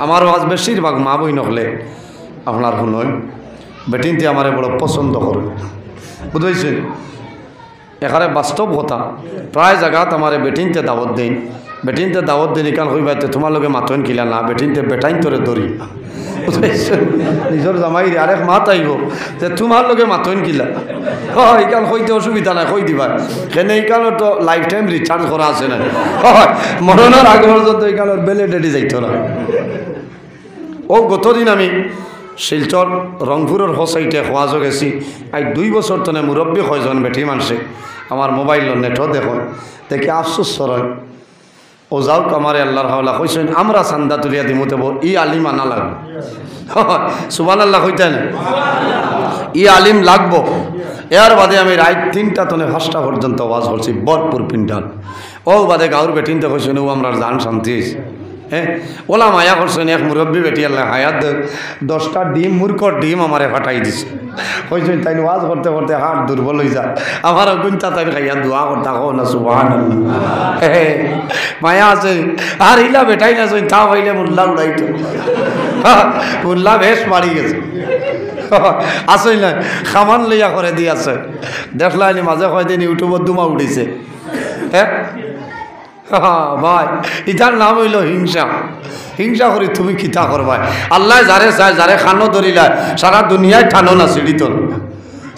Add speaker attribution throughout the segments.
Speaker 1: আমার আজ বেশিরভাগ মা বই নকলে আপনার শুনই বেটিনতে আমার বড় পছন্দ করে বুঝেছেন এখানে বাস্তব কথা প্রায় জায়গাত আমার বেটিনতে দাওয়াত দিন বেটিনতে দাওয়াত দিন এখান হইবাইতে তোমার লগে মাতন কিলা না বেটিনতে বেটাইন তোরে ধরি বুঝেছেন নিজের জামাই আরেক মাত আইব যে তোমার লগে মাতন কিলা হয় এখান হইতে অসুবিধা নাই কই দিবা কেন এইখানে তো লাইফ টাইম রিচার্জ করা আছে না হয় মরণের আগে পর্যন্ত এইখানের ভ্যালিডিটি যাইতো না ও গতদিন আমি শিলচর রংপুরের হোসাইটে খোয়াজ গেছি আই 2 বছর তনে মুরব্বী কয়জন বেঠি মানুষে আমার মোবাইল নেটও দেখুন দেখে আফসোস সরয় ও যাও আমারে আল্লাহর হাওলা কইছেন আমরা চান্দা তুলিয়া দিমুতে ই আলিম আনা লাগবে সুবহানাল্লাহ কইতেন ই আলিম লাগবো এর বাদে আমি রাত 3টা তনে 5টা পর্যন্ত ওয়াজ করছি বরপুর পিন্ডাল ও বাদে গাঁর বেটিনতে কইছেন ও আমরা জান শান্তি হ্যাঁ ওলা মায়া করছেন এক মুরব্বী বেটি আল্লাহ হায়াত 10টা ডিম মূর্খর ডিম আমারে ফাটাই দিছে কইছেন তাই ওয়াজ করতে করতে হাত দুর্বল হয়ে যায় আমার গুণটা তাই খাইয়া দোয়া করতে হো না সুবহানাল্লাহ মায়া আছে আর ইলা বেটাই না তা হইলে মুল্লা উড়াইতো মুল্লা বেশ মারি গেছে আসই না খামান লইয়া করে দি আছে দেখলানি মাঝে কয়দিন ইউটিউবত দুমা উঠিছে হ্যাঁ ভাই ইটার নাম হইল হিংসা হিংসা করি তুমি কিতা করবাই আল্লাহ যারে চায় যারে খানো ধরিলায় সারা দুনিয়ায় ঠানো না সিঁড়ি তোল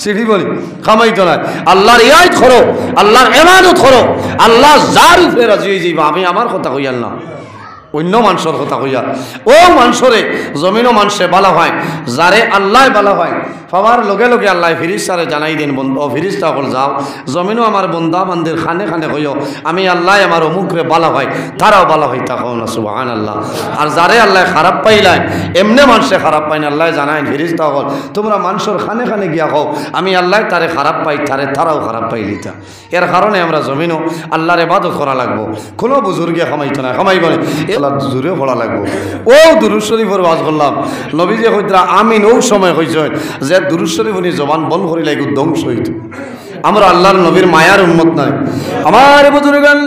Speaker 1: সিঁড়ি বলি খামাইতো না আল্লাহর ইয়াদ করো আল্লাহর ইবাদত করো আল্লাহ যার উপরে রাজি হয়ে যাইবা আমি আমার কথা কইয়াল না অন্য মানুষের কথা কইয়া ও মানুষরে জমিনও মানুষে বালা হয় যারে আল্লাহ বালা হয় পাওয়ার লগে লগে আল্লাহ ফিরিস্তারে জানাই দিন বন্ধু ফিরিস্তা সকল যাও জমিনও আমার বন্দা বান্দির খানে খানে কইও আমি আল্লাহ আমার অমুকরে বালা হয় তারাও বালা হয় তা কও না সুবহানাল্লাহ আর যারে আল্লাহ খারাপ পাইলাই এমনি মানুষে খারাপ পাই না আল্লাহ জানাই ফিরিস্তা সকল তোমরা মানুষের খানে খানে গিয়া কও আমি আল্লাহ তারে খারাপ পাই তারাও খারাপ পাইলিতা এর কারণে আমরা জমিনও আল্লাহর ইবাদত করা লাগবো কোনো বুজুর্গে খামাইতো না খামাই বলে জোরে পড়া লাগবো ও দুরূদ শরীফের ওয়াজ করলাম নবীজি কইতরা আমিন ও সময় কইছেন যে দুরূদ শরীফ উনি জবান বন্ধ করিলে এগু ধ্বংস হইত আমরা আল্লাহর নবীর মায়ার উম্মত নাই আমার বুজুর্গান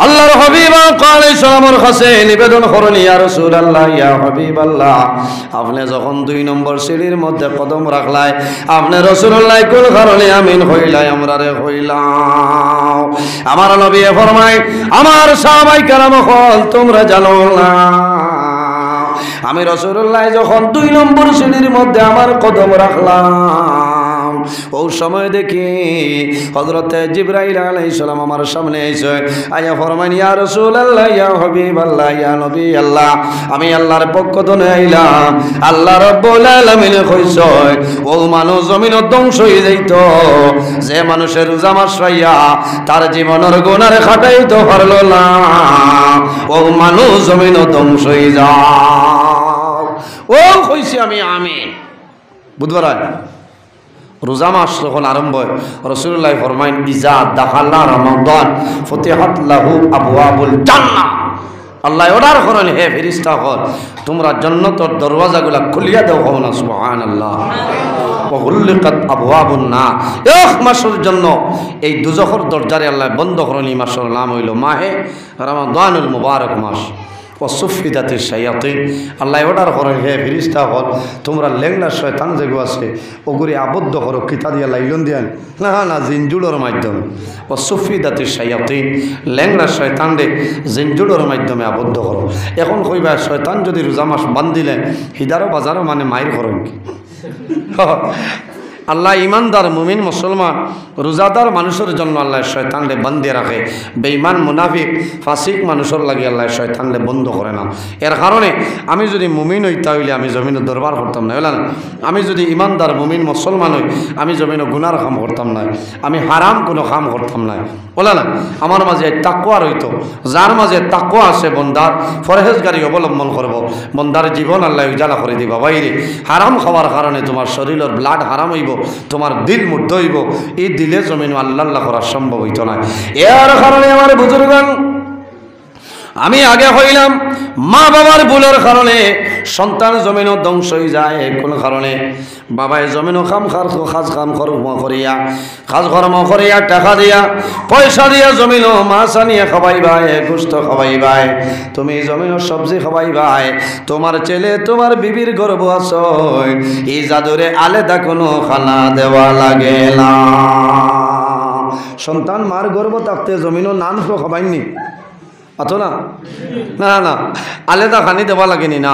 Speaker 1: আল্লাহর হাবিব আলাইহিস সালামের কাছে নিবেদন করেন ইয়া রাসূলুল্লাহ ইয়া হাবিবাল্লাহ আপনি যখন 2 নম্বর সিঁড়ির মধ্যে কদম রাখলাই আপনি রাসূলুল্লাহ কোন কারণে আমিন হইলাই আমরারে হইলাম আমার নবী ফরমায় আমার সাহাবায়ে কেরাম হল তোমরা জানো না আমি রাসূলুল্লাহ যখন 2 নম্বর সিঁড়ির মধ্যে আমার কদম রাখলাম ও সময় দেখি হযরতে জিবরাইল আলাইহিস সালাম আমার সামনে এসে আয়া ফরমান ইয়া রাসূলুল্লাহ ইয়া হাবিবাল্লাহ ইয়া নবী আল্লাহ আমি আল্লাহর পক্ষ থেকে আইলাম আল্লাহ রাব্বুল আলামিন কইছে ও মানুষ জমিন ধ্বংস হয়ে যাইত যে মানুষের রোজা মাস রাইয়া তার জীবনের গুনাহ খাটাইতে পারলো না ও মানুষ জমিন ধ্বংস হয়ে যাও ও কইছি আমি আমিন বুধবার রোজা মাস যখন আরম্ভ হয় রাসূলুল্লাহ ফরমাইন ইজা দাখালা রমাদান ফুতিহাত লাহু আবওয়াবুল জান্নাহ আল্লাহ অর্ডার করেন হে ফেরেশতা হল তোমরা জান্নাতের দরওয়াজাগুলো খুলিয়া দাও না সুবহানাল্লাহ ওয়া গুলিকাত আবওয়াবুন নার এক মাসের জন্য এই দুজখের দরজারে আল্লাহ বন্ধ করেন এই মাসের নাম হইল মাহে রমাদানুল মুবারক মাস ওয়াসুফিদাতি শায়াতিন আল্লাহ অর্ডার করেন হে ফেরেশতা হল তোমরা লেংলা শয়তান যেগু আছে ওগুরি আবদ্ধ করো কিতা দিয়া লাইলন দিয়ান না না জিনজুড়োর মাধ্যমে ওয়াসুফিদাতি শায়াতিন লেংলা শয়তান রে জিনজুড়োর মাধ্যমে আবদ্ধ করো এখন কইবা শয়তান যদি রোজা মাস বান্ধিলে হিদারো বাজারও মানে মাইর করেন কি আল্লাহ ইমানদার মুমিন মুসলমান রোজাদার মানুষের জন্য আল্লাহ শয়তানরে বান্ধিয়ে রাখে বেঈমান মুনাফিক ফাসিক মানুষের লাগে আল্লাহ শয়তানরে বন্ধ করে না এর কারণে আমি যদি মুমিন হই তাহলে আমি জমিনের দরবার করতাম না বললাম আমি যদি ইমানদার মুমিন মুসলমান হই আমি জমিনে গুনার কাম করতাম না আমি হারাম কোনো কাম করতাম না বলে না আমার মাঝে তাকওয়া রইতো যার মাঝে তাকওয়া আছে বন্দার ফরহেজগারি অবলম্বন করব বন্দার জীবন আল্লাহ উজালা করে দিবা বাইরে হারাম খাওয়ার কারণে তোমার শরীরের ব্লাড হারাম হইব তোমার দিল মুগ্ধ হইব এই দিলে জমিন আল্লাহ আল্লাহ করা সম্ভব হইত না এর কারণে আমার বুজুর্গান আমি আগে হইলাম মা বাবার ভুলের কারণে সন্তান জমিনও ধ্বংস হয়ে যায় কোন কারণে বাবায় জমিনও খাজ কর্ম করিয়া কাজ কর্ম করিয়া টাকা দিয়া পয়সা দিয়া জমিনও মাছ আনিয়া খাওয়াইবাই গোস্ত খাওয়াইবাই তুমি জমিনও সবজি খাওয়াইবাই তোমার ছেলে তোমার বিবির গর্ব আছে এই জাদুরে আলাদা কোনো খানা দেওয়া লাগে না সন্তান মার গর্ব থাকতে জমিনও নান খাবাইনি আতো না না না আলাদা খানি দেওয়া লাগেনি না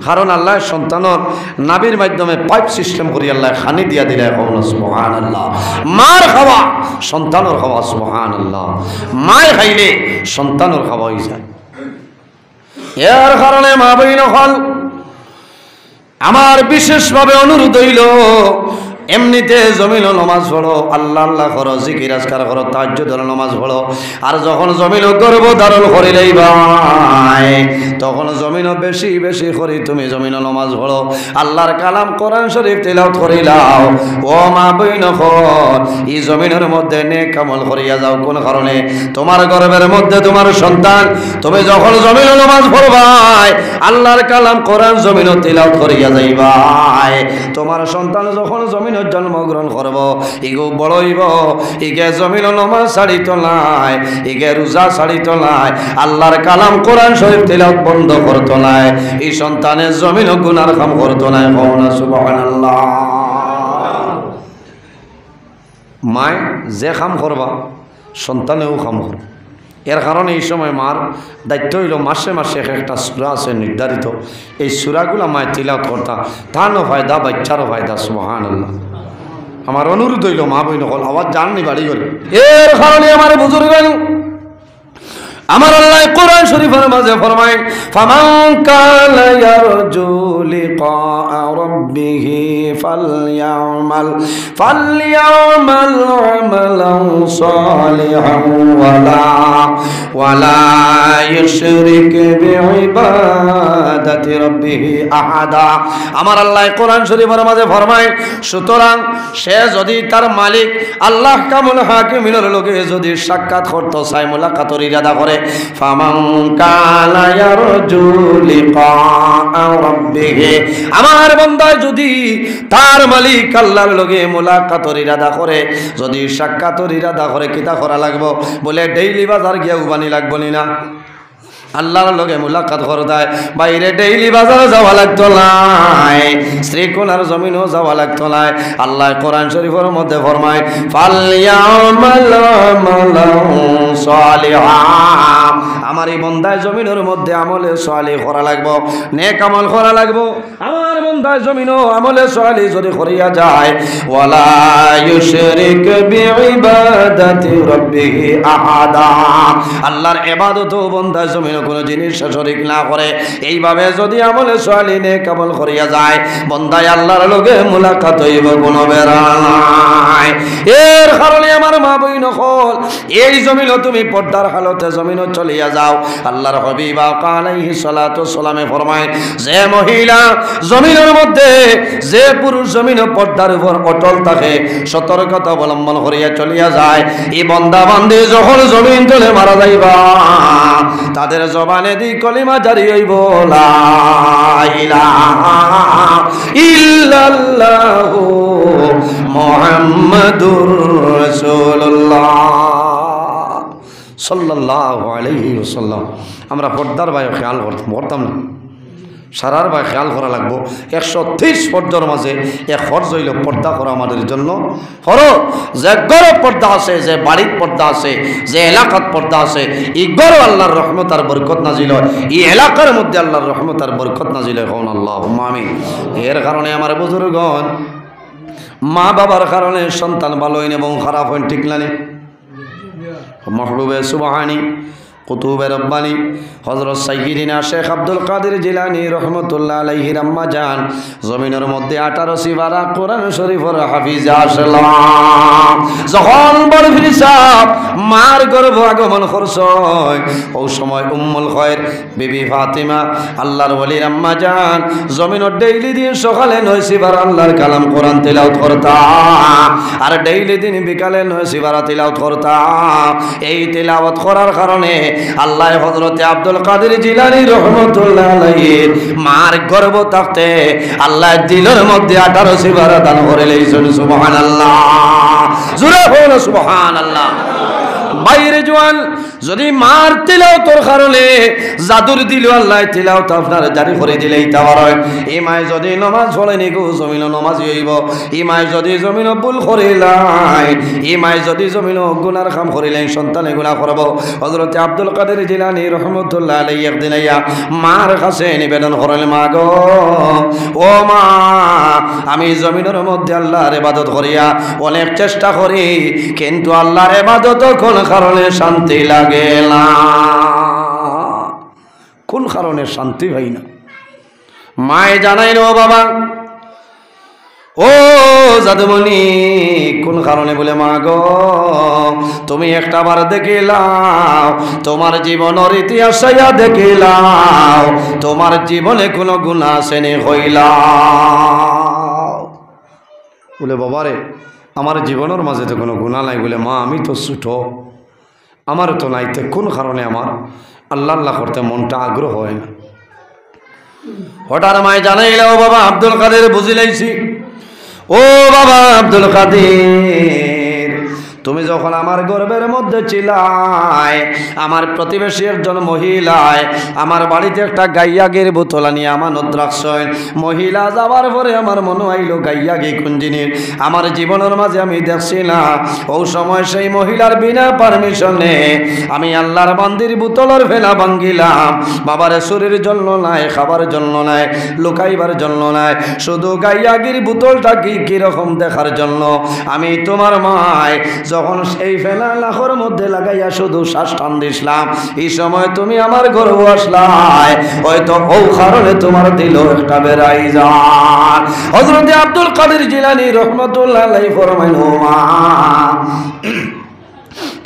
Speaker 1: কারণ আল্লাহ সন্তানের নাবির মাধ্যমে পাইপ সিস্টেম করি আল্লাহ খানি দিয়া দিলে সুবহানাল্লাহ মার খাওয়া সন্তানের খাওয়া সুবহানাল্লাহ মায় খাইলে সন্তানের খাওয়া হয়ে যায় এর কারণে মা বইন হল আমার বিশেষভাবে অনুরোধ হইল এমনিতে জমিল নমাজ পড়ো আল্লাহ আল্লাহ করো জিকির আজকার করো তাহাজ্জুদের নমাজ পড়ো আর যখন জমিল গর্ব ধারণ করিলেই ভাই তখন জমিন বেশি বেশি করি তুমি জমিন নমাজ পড়ো আল্লাহর কালাম কোরআন শরীফ তিলাওয়াত করিলাও ও মা বইন এই জমিনের মধ্যে নেক আমল করিয়া যাও কোন কারণে তোমার গর্বের মধ্যে তোমার সন্তান তুমি যখন জমিন নমাজ পড়বাই আল্লাহর কালাম কোরআন জমিন তিলাওয়াত করিয়া যাইবাই তোমার সন্তান যখন জমিন জন্মগ্রহণ করব ইগো বড় হইব ইগে জমিন নমাজ ছাড়িত নাই ইগে রোজা ছাড়িত নাই আল্লাহর কালাম কোরআন শরীফ তিলাওয়াত বন্ধ করত নাই এই সন্তানের জমিন গুনার কাম করত নাই কওনা সুবহানাল্লাহ মায় যে কাম করবা সন্তানেও কাম করবে এর কারণে এই সময় মার দায়িত্ব হইল মাসে মাসে একটা সূরা আছে নির্ধারিত এই সূরাগুলো মায় তিলাওয়াত করতা তারও ফায়দা বাচ্চারও ফায়দা সুবহানাল্লাহ আমার অনুরোধ হইল মা বই নকল আওয়াজ জাননি বাড়ি করে এর কারণে আমার বুজুর্গ আমার আল্লাহ কোরআন শরীফের মাঝে ফরমায় ফামান কানা ইয়ারজু লিকা রাব্বিহি ফালইয়ামাল আমালান সালিহান ওয়ালা ইউশরিক বিইবাদাতি রাব্বিহি আহাদা আমার আল্লাহ কোরআন শরীফের মাঝে ফরমায় সুতরাং সে যদি তার মালিক আল্লাহ কামুল হাকিমিনের লগে যদি সাক্ষাৎ করতে চায় মুলাকাতের ইরাদা করে ফামান কানা ইয়ারজু লিকা রাব্বিহি আমার বান্দা যদি তার মালিক আল্লাহর লগে মুলাকাতের ইরাদা করে যদি সাক্ষাতের ইরাদা করে কিতা করা লাগবে বলে ডেইলি বাজার গিয়া উবানি লাগবো না আল্লাহর লগে মুলাকাত করে দেয় বাইরে ডেইলি বাজারে যাওয়া লাগতো নাই শ্রীকোনার জমিনও যাওয়া লাগতো নাই আল্লাহ কোরআন শরীফের মধ্যে ফরমায় ফালইয়ামাল আমালান সালিহা আমার এই বান্দায় জমিনের মধ্যে আমলে সালিহ করা লাগবো নেক আমল করা লাগবো আমার বান্দায় জমিনও আমলে সালিহ যদি করিয়া যায় ওয়ালা ইউশরিক বিইবাদাতি রাব্বিহি আহাদা আল্লাহর ইবাদত বান্দায় জমিন কোন জিনিস শরীক না করে এইভাবে যদি আমলে সালিহ নেক আমল করিয়া যায় বান্দায় আল্লাহর লগে মুলাকাত হইব কোন বেরা নাই এর কারণে আমার মা বইন হল এই জমিনও তুমি পর্দার হালতে জমিনও চলিয়া যাও আল্লাহর হাবিব আলাইহিস সালাতু সালামে ফরমায় যে মহিলা জমিনের মধ্যে যে পুরুষ জমিনও পর্দার উপর অটল থাকে সতর্কতা অবলম্বন করিয়া চলিয়া যায় এই বান্দা বান্দি যখন জমিন তলে মারা যাইবা তাদের জবানে দি কলিমা জারি হইব লা ইলাহা ইল্লাল্লাহু মুহাম্মাদুর রাসূলুল্লাহ সাল্লাল্লাহু আলাইহি ওয়াসাল্লাম আমরা পর্দার ভাই খেয়াল করতাম না সারার ভাই খেয়াল করা লাগবো 130 পর্দার মাঝে এক ফরজ হইল পর্দা করা আমাদের জন্য ফরজ যে গড় পর্দা আছে যে বাড়ির পর্দা আছে যে এলাকার পর্দা আছে এই গড় আল্লাহর রহমত আর বরকত নাজিল হয় এই এলাকার মধ্যে আল্লাহর রহমত আর বরকত নাজিল হয় কোন আল্লাহুম্মা আমিন এর কারণে আমার বুজুর্গগণ মা বাবার কারণে সন্তান ভালো হইন এবং খারাপ হইন ঠিক না মাহবুবে সুবহানী কুতুবে রব্বানী হযরত সাইয়্যিদিনা শেখ আব্দুল কাদের জিলানী রহমাতুল্লাহ আলাইহির আম্মা জান জমিনের মধ্যে 18 সিবারা কোরআন শরীফের হাফিজা আসলাম যখন বড় ফিরিসাব মার গর্ভ আগমন করছয় ওই সময় উম্মুল খায়র বিবি ফাতিমা আল্লাহর ওলির আম্মা জান জমিনের ডেইলি দিন সকালে 9 সিবার আল্লাহর কালাম কোরআন তেলাওয়াত করতা আর ডেইলি দিন বিকালে 9 সিবার তেলাওয়াত করতা এই তেলাওয়াত করার কারণে আল্লাহ হযরতে আব্দুল কাদের জিলানী রহমাতুল্লাহ আলাইহির মার গর্ভ থাকতে আল্লাহ দিলের মধ্যে 18 সিবারা দান করে লইছেন সুবহানাল্লাহ জোরে বলো সুবহানাল্লাহ বাইরে জওয়ান যদি মার তিলাওয়াতের কারণে জাদুর দিল আল্লাহ তিলাওয়াত আপনার জারি করে দিলেই তা হয় ইমায় যদি নামাজ পড়েনি গো জমিন নামাজি হইব ইমায় যদি জমিন ভুল করিলাই ইমায় যদি জমিন গুনার কাম করিলাই সন্তানে গুনাহ করব হযরত আব্দুল কাদের জিলানী রাহমাতুল্লাহ আলাইহি একদিন আইয়া মার কাছে নিবেদন করলেন মা গো ও মা আমি জমিনের মধ্যে আল্লাহর ইবাদত করিয়া অনেক চেষ্টা করি কিন্তু আল্লাহর ইবাদত কোন কারণে শান্তি লাগে না কোন কারণে শান্তি হয় না মায়ে জানাই না বাবা ও জাদুমণি কোন কারণে বলে মা গো তুমি একটা বার দেখিলাও তোমার জীবনের ইতিহাস দেখিলাও তোমার জীবনে কোনো গুনাহ শ্রেণী হইলাও বলে বাবারে আমার জীবনের মাঝে তো কোনো গুনাহ নাই বলে মা আমি তো ছোট আমার তো নাইতে কোন কারণে আমার আল্লাহ আল্লাহ করতে মনটা আগ্রহ হয় না হঠাৎ মায় জানাইলে ও বাবা আব্দুল কাদের বুঝিলাইছি ও বাবা আব্দুল কাদের তুমি যখন আমার গর্ভের মধ্যে ছিলাই আমার প্রতিবেশী একজন মহিলায় আমার বাড়িতে একটা গাইয়াগের বোতল নিয়ে আমানত রাখছেন মহিলা যাওয়ার পরে আমার মনে হইল গাইয়াগি কোন জিনিস আমার জীবনের মাঝে আমি দেখছি না ওই সময় সেই মহিলার বিনা পারমিশনে আমি আল্লাহর বান্দির বোতলের ফেলা ভাঙ্গিলাম বাবার শরীরের জন্য নাই খাবার জন্য নাই লুকাইবার জন্য নাই শুধু গাইয়াগির বোতলটা কিরকম দেখার জন্য আমি তোমার মায় যখন সেই ফেলা লাখর মধ্যে লাগাইয়া শুধু শ্বাস টান দিছিলাম এই সময় তুমি আমার গর্ভ আসলাই হয়তো ও কারণে তোমার দিল একটা বেড়াই যান হযরত আব্দুল কাদের জিলানী রাহমাতুল্লাহ আলাইহি ফরমাইল মা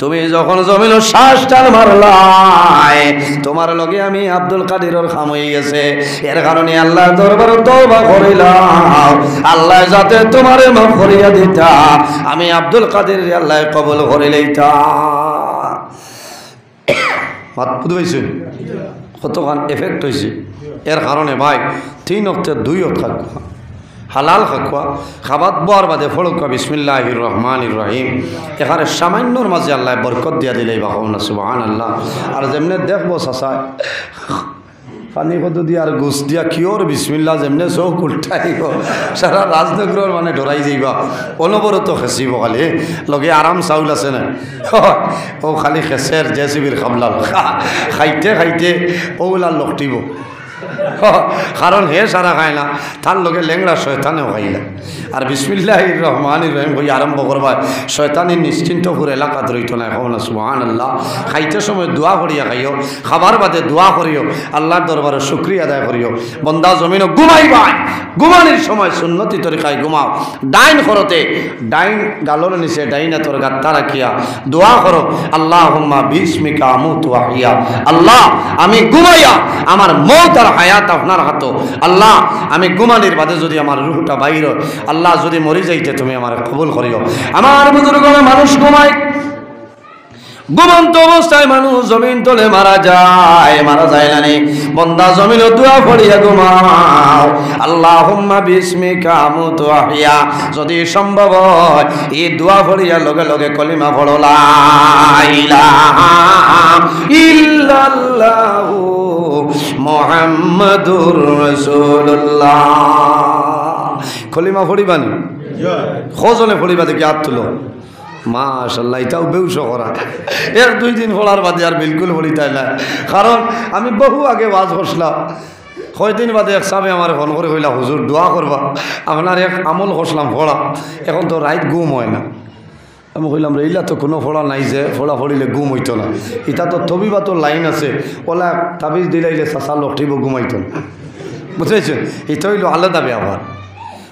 Speaker 1: তুমি যখন জমিন শ্বাস টান মারলাই তোমার লগে আমি আব্দুল কাদিরের খাম হয়ে গেছে এর কারণে আল্লাহ দরবারে তওবা করিলাম আল্লাহ যাতে তোমারে মাফ করিয়া দিতা আমি আব্দুল কাদের আল্লাহ কবুল করে লইতা মাত বুঝাইছেন কতখান এফেক্ট হয়েছে এর কারণে ভাই 3 ওয়াক্তে 2 ওয়াক্ত খাওয়া হালাল খাওয়া খাবার বোয়ার বাদে ফড়কা বিসমিল্লাহির রহমানির রহিম এখানে সামান্যর মাঝে আল্লাহ বরকত দিয়া দিলেই বা না সুবহানাল্লাহ আর যেমনে দেখবো চাচা পানি কত দিয়া আর গোস দিয়া কিওর বিসমিল্লাহ যেমনে চোখ উল্টাইব সারা রাজনগরের মানে ডরাই যাইবা অনবরত খেঁচিব খালি লগে আরাম চাউল আছে না ও খালি খেঁচের জেসিবির খাবলাল খাইতে খাইতে ওগুলা লকটিব কারণ হে সারা খায় না তার লগে লেংরা শয়তানেও খাই না আর বিসমিল্লাহির রহমানির রহিম কই আরম্ভ করবা শয়তানি নিশ্চিন্ত করে এলাকা রইত না এখন না সুবহানাল্লাহ খাইতে সময় দোয়া করিয়া খাইও খাবার বাদে দোয়া করিও আল্লাহর দরবারে শুকরিয়া আদায় করিও বন্দা জমিন ঘুমাইবা ঘুমানির সময় সুন্নতি তরিকায় ঘুমাও ডাইন করতে ডাইন গালোর নিচে ডাইনা তোর গাত্তা রাখিয়া দোয়া করো আল্লাহুম্মা বিসমিকা আমুতু ওয়া আহইয়া আল্লাহ আমি ঘুমাইয়া আমার মওত আর হায়াত আপনার হাত আল্লাহ আমি ঘুমানির বাদে যদি আমার রূহটা বাইর আল্লাহ যদি মরি যাইতে তুমি আমার কবুল করিও আমার বুজুর্গরা মানুষ ঘুমায় ঘুমন্ত অবস্থায় মানুষ জমিন তলে মারা যায় না নি বন্দা জমিন দোয়া পড়িয়া ঘুমাও আল্লাহুম্মা বিসমিকা আমুতু ওয়া আহইয়া যদি সম্ভব হয় এই দোয়া পড়িয়া লগে লগে কলিমা পড়ো লা ইলাহা ইল্লাল্লাহু মুহাম্মাদুর রাসূলুল্লাহ কলিমা পড়িবানি খোঁজলে পড়িবা দেখি হাত তুলো মাশাআল্লাহ এটাও বেউস করা 1-2 দিন পড়ার বাদে আর বিলকুল পড়িতাই না কারণ আমি বহু আগে ওয়াজ করছিলাম কয়দিন বাদে এক সাহেব আমার ফোন করে কইলা হুজুর দোয়া করবা আপনার এক আমল করছিলাম পড়া এখন তো রাইত ঘুম হয় না আমি কইলাম রেইলা তো কোনো ফোড়া নাই যে ফোড়া ফড়িলে ঘুম হইতো না এটা তো তবিবা তো লাইন আছে ওলা তাবিজ দিলাইলে চাচা লঠিব ঘুমাইতো না বুঝেছেন এটা হইল আলাদা ব্যাপার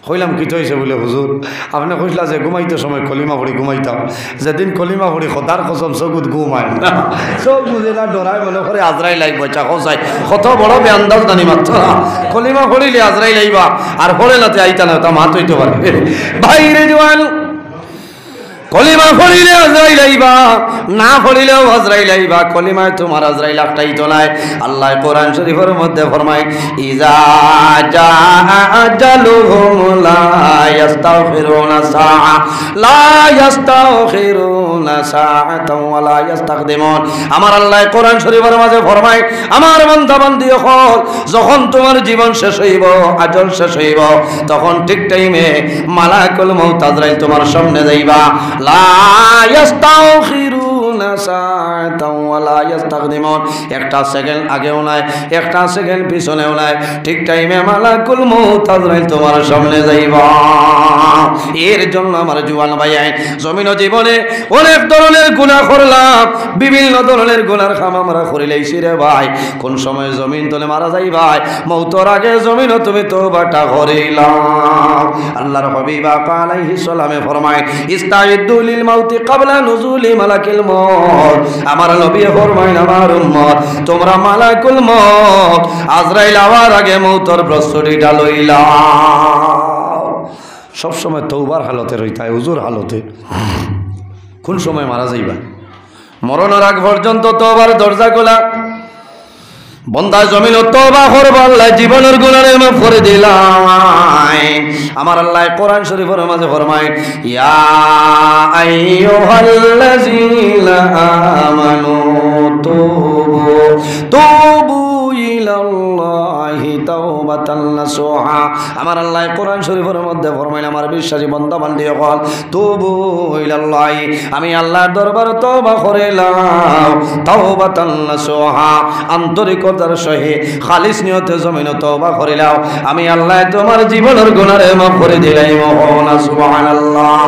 Speaker 1: কইলাম কী হয়েছে বলে হুজুর আপনি কইলা যে ঘুমাইতে সময় কলিমা পড়ি ঘুমাইতাম যেদিন কলিমা পড়ি খোদার কসম চকুত ঘুমায় না চোখ বুঝে না ডরাই মনে করে আজরাই লাইব চাকসাই কত বড় বেআন্দাজ জানি মাত্র কলিমা পড়িলে আজরাই লাইবা আর পড়ে নাতে আইতা না তা মাত হইতে পারে বাইরে জোয়ান কলিমা পড়িলে আজরাইল আইবা, না পড়িলেও আজরাইল আইবা। কলিমায় তোমার আজরাইল একটাই তো নাই। আল্লাহ কোরআন শরীফের মধ্যে ফরমায় ইজা জা আজালুহুম লা ইস্তাগফিরুনা সাআ লা ইস্তাগফিরুনা সাআতাও ওয়া লা ইস্তাকদিমুন। আমার আল্লাহ কোরআন শরীফের মাঝে ফরমায় আমার বান্দা বান্দি হল যখন তোমার জীবন শেষ হইব, আজল শেষ হইব, তখন ঠিক টাইমে মালাকুল মউত আজরাইল তোমার সামনে যাইবা। লা ইস্তাগফিরুনা সাআতাও ওয়া লা ইস্তাকদিমুন। একটা সেকেন্ড আগেও নাই, একটা সেকেন্ড পিছনেও নাই, ঠিক টাইমে মালাকুল মউত আজরাইল তোমার সামনে যাইবা। এর জন্য আমার জুয়ান ভাই জমিন জীবনে অনেক ধরনের গুনাহ করলাম, বিভিন্ন ধরনের গুনার কাম আমরা করিলাইছি রে ভাই। কোন সময় জমিন তলে মারা যাই ভাই, মউতর আগে জমিন তুমি তওবাটা করিলাম। আল্লাহর হাবিব আলাইহিস সালামে ফরমায় ইস্তাইদু লিল মাউতি ক্বাবলা নুজুলি মালাকিল মউত। আমার নবী ফরমায় আমার উম্মত তোমরা মালাকুল মউত আজরাইল আওয়ার আগে মউতর প্রস্তুতিটা লইলা। সব সময় তওবার হালতে রইতে হয়, হুজুর হালতে। কোন সময় মারা যাইবা, মরণের আগ পর্যন্ত তওবার দরজা খোলা। বন্দা জমিন তওবা করবা, আল্লাহ জীবনের গুনাহ মাফ করে দিলাই। আমার আল্লাহ কোরআন শরীফের মাঝে ফরমায় ইয়া আইয়ুহাল্লাযীনা আমানু তুবু ইলাল্লাহি তাওবাতান নাসুহা। আমার আল্লাহ কোরআন শরীফের মধ্যে ফরমায় আমার বিশ্বাসী বান্দা বান্দি হল তুবু ইলাল্লাহি, আমি আল্লাহর দরবারে তওবা করিলাম। তাওবাতান নাসুহা, আন্তরিকতার সহিত খালিস নিয়তে জমিন তওবা করিলাম। আমি আল্লাহ তোমার জীবনের গুনাহ মাফ করে দিলাই। সুবহানাল্লাহ।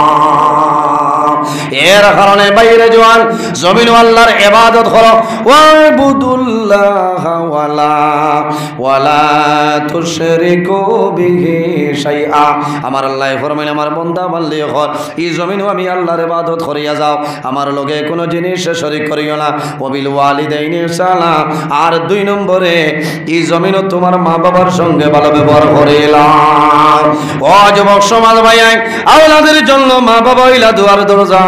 Speaker 1: এর কারণে বাইরে জওয়ান জমিন আল্লাহর ইবাদত করো। ওয়াবুদুল্লাহ ওয়ালা তুশরিকু বিহি শাইআ। আমার আল্লাহ ফরমায় আমার বান্দা বান্দি হল এই জমিন আমি আল্লাহর ইবাদত করিয়া যাও, আমার লগে কোনো জিনিস শরীক করিও না। ওয়াবিল ওয়ালিদাইনি সালাম। আর 2 নম্বরে এই জমিন তোমার মা বাবার সঙ্গে ভালো ব্যবহার করিলাম। ও যুবক সমাজ ভাই, আওলাদের জন্য মা বাবা হইলা দুয়ার দরজা।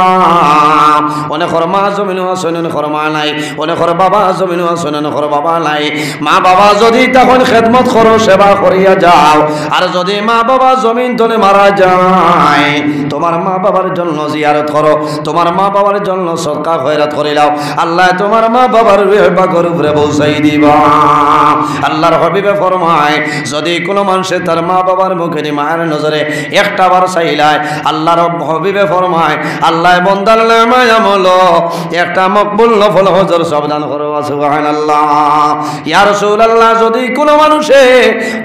Speaker 1: অনেকের মা জমিন আছে, অনেকের মা নাই, অনেকের বাবা জমিন আছে, অনেকের বাবা নাই। মা বাবা যদি তখন খেদমত করো, সেবা করিয়া যাও। আর যদি মা বাবা জমিন তলে মারা যায়, তোমার মা বাবার জন্য জিয়ারত করো, তোমার মা বাবার জন্য সদকা খয়রাত করিলাও। আল্লাহ তোমার মা বাবার পাকের উপরে পৌঁছাই দিবা। আল্লাহর হাবিবে ফরমায় যদি কোনো মানুষে তার মা বাবার মুখে মায়ের নজরে একটা বার চাইলায়, আল্লাহর হাবিবে ফরমায় আল্লাহ বন্দার নামায় আমল একটা মকবুল নফল হজর সাবধান করো। সুবহানাল্লাহ। ইয়া রাসূলুল্লাহ, যদি কোনো মানুষে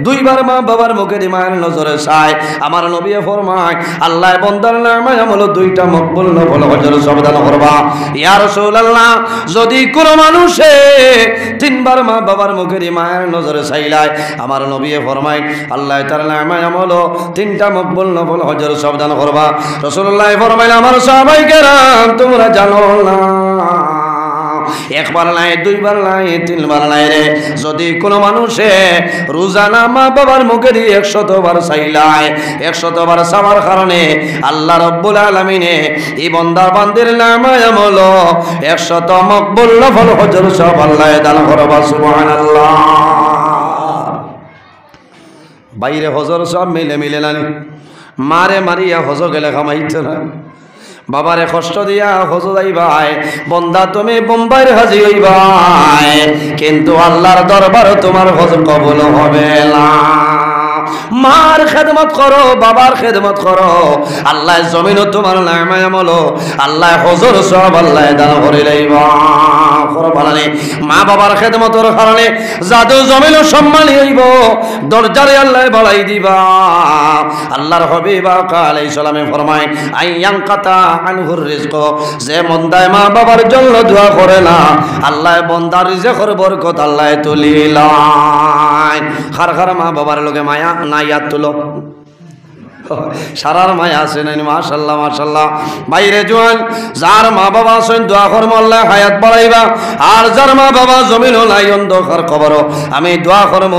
Speaker 1: 2 বার মা বাবার মুখে মায়ের নজরে চায়, আমার নবী ফরমায় আল্লাহ বন্দার নামায় আমল 2টা মকবুল নফল হজর সাবধান করবা। ইয়া রাসূলুল্লাহ, যদি কোনো মানুষে 3 বার মা বাবার মুখে মায়ের নজরে চাইলায়, আমার নবী ফরমায় আল্লাহ তার নামায় আমল 3টা মকবুল নফল হজর সাবধান করবা। রাসূলুল্লাহ ফরমাইলেন আমার সাহাবায়ে কেরাম তোমরা জানো না, 1 বার নাই, 2 বার নাই, 3 বার নাই রে। যদি কোনো মানুষে রোজানা মা বাবার মুখে দিয়ে 100 বার চাইলায়, 100 বার চাওয়ার কারণে আল্লাহ রব্বুল আলামিনে এই বান্দা বান্দির নামায় আমল 100 মকবুল নফল হজর সব আল্লাহ দান করবা। সুবহানাল্লাহ। বাইরে হজর সব মিলে নানি, মারে মারিয়া হজ গেলে খামাইতে না, বাবারে কষ্ট দিয়া হজ যাইবাই, বন্দা তুমি বোম্বাইয়ের হাজি হইবাই, কিন্তু আল্লাহর দরবার তোমার হজ কবুল হবে না। মার খেদমত করো, বাবার খেদমত করো, আল্লাহ জমিন তোমার নামায় আমল আল্লাহ হজর সব আল্লাহ দান করে লইবা। মা বাবার খেদমতের কারণে জাদু জমিন সম্মানী হইব, দরজারে আল্লাহ বাড়াই দিবা। আল্লাহর হাবিব আলাইহিস সালামে ফরমায় আইয়ান কাতা আনহুর রিজক, যে বন্দায় মা বাবার জন্য দোয়া করে না, আল্লাহ বন্দার রিজকের বরকত আল্লাহ তুলিলায়। খার খার মা বাবার লগে মায়া না ইয়াদ তুলো, সারার মায়া আছে নাই মাশাল্লাহ মাশাল্লাহ। বাইরে জোয়ান যার মা বাবা আছেন দোয়া করম আল্লাহ হায়াত বাড়াইবা, আর যার মা বাবা জমিন নাই অন্ধকার কবর আমি দোয়া করম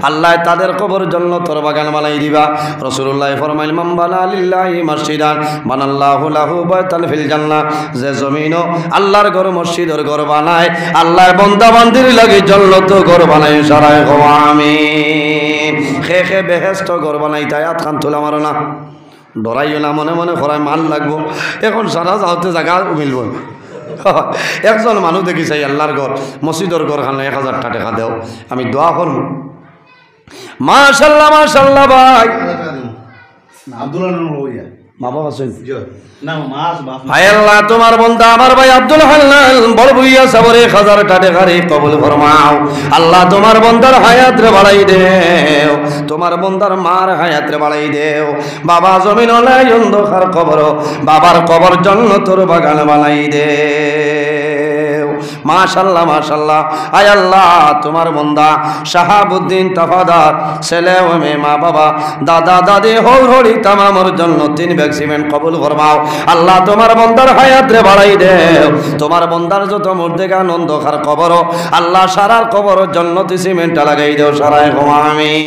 Speaker 1: আল্লাহ তাদের কবর জান্নাতের বাগান বানাই দিবা। রাসূলুল্লাহ ফরমাইল মান বানা লিল্লাহি মসজিদান বানাল্লাহু লাহু বাইতান ফিল জান্নাহ, যে জমিন আল্লাহর ঘর মসজিদের ঘর বানায় আল্লাহ বান্দা বান্দির লাগি জান্নাত ঘর বানাই সারায় গো আমিন। খে খে বেহেশত ঘর বানাই তায়াত খান তোলা মারো না, ডরাইও না, মনে মনে খরায় মাল লাগবো। এখন সারা যাওয়াতে জায়গা মিলব না। একজন মানুষ দেখি চাই আল্লাহর ঘর মসজিদের ঘর খানে 1000 টাকা দেও, আমি দোয়া করব মাশাল্লাহ মাশাল্লাহ। ভাই মা বাবা আছেন ভাই আল্লাহ তোমার বন্ধা আমার ভাই আব্দুল হান্নান বড় বুইয়া সাবরে 1000 টাকা রে কবুল ফরমাও। আল্লাহ তোমার বন্দার হায়াত রে বাড়াই দেও, তোমার বন্দার মার হায়াত রে বাড়াই দেও। বাবা জমিন নাই অন্ধকার কবর, বাবার কবর জান্নাতের বাগান বানাই দেও। মাশাল্লাহ মাশাল্লাহ। আয় আল্লাহ তোমার বন্দা শাহাবুদ্দিন তাফাদার ছেলে ও মেয়ে মা বাবা দাদা দাদি হৌহরি তামামর জন্য 3 ভ্যাকসিন কবুল ফরমাও। আল্লাহ তোমার বন্দার হায়াত রে বাড়াই দেও, তোমার বন্দার যত মুর্দেগান অন্ধকার কবর আল্লাহ সারার কবর জান্নাতি সিমেন্ট লাগাই দেও সারায় গো আমিন।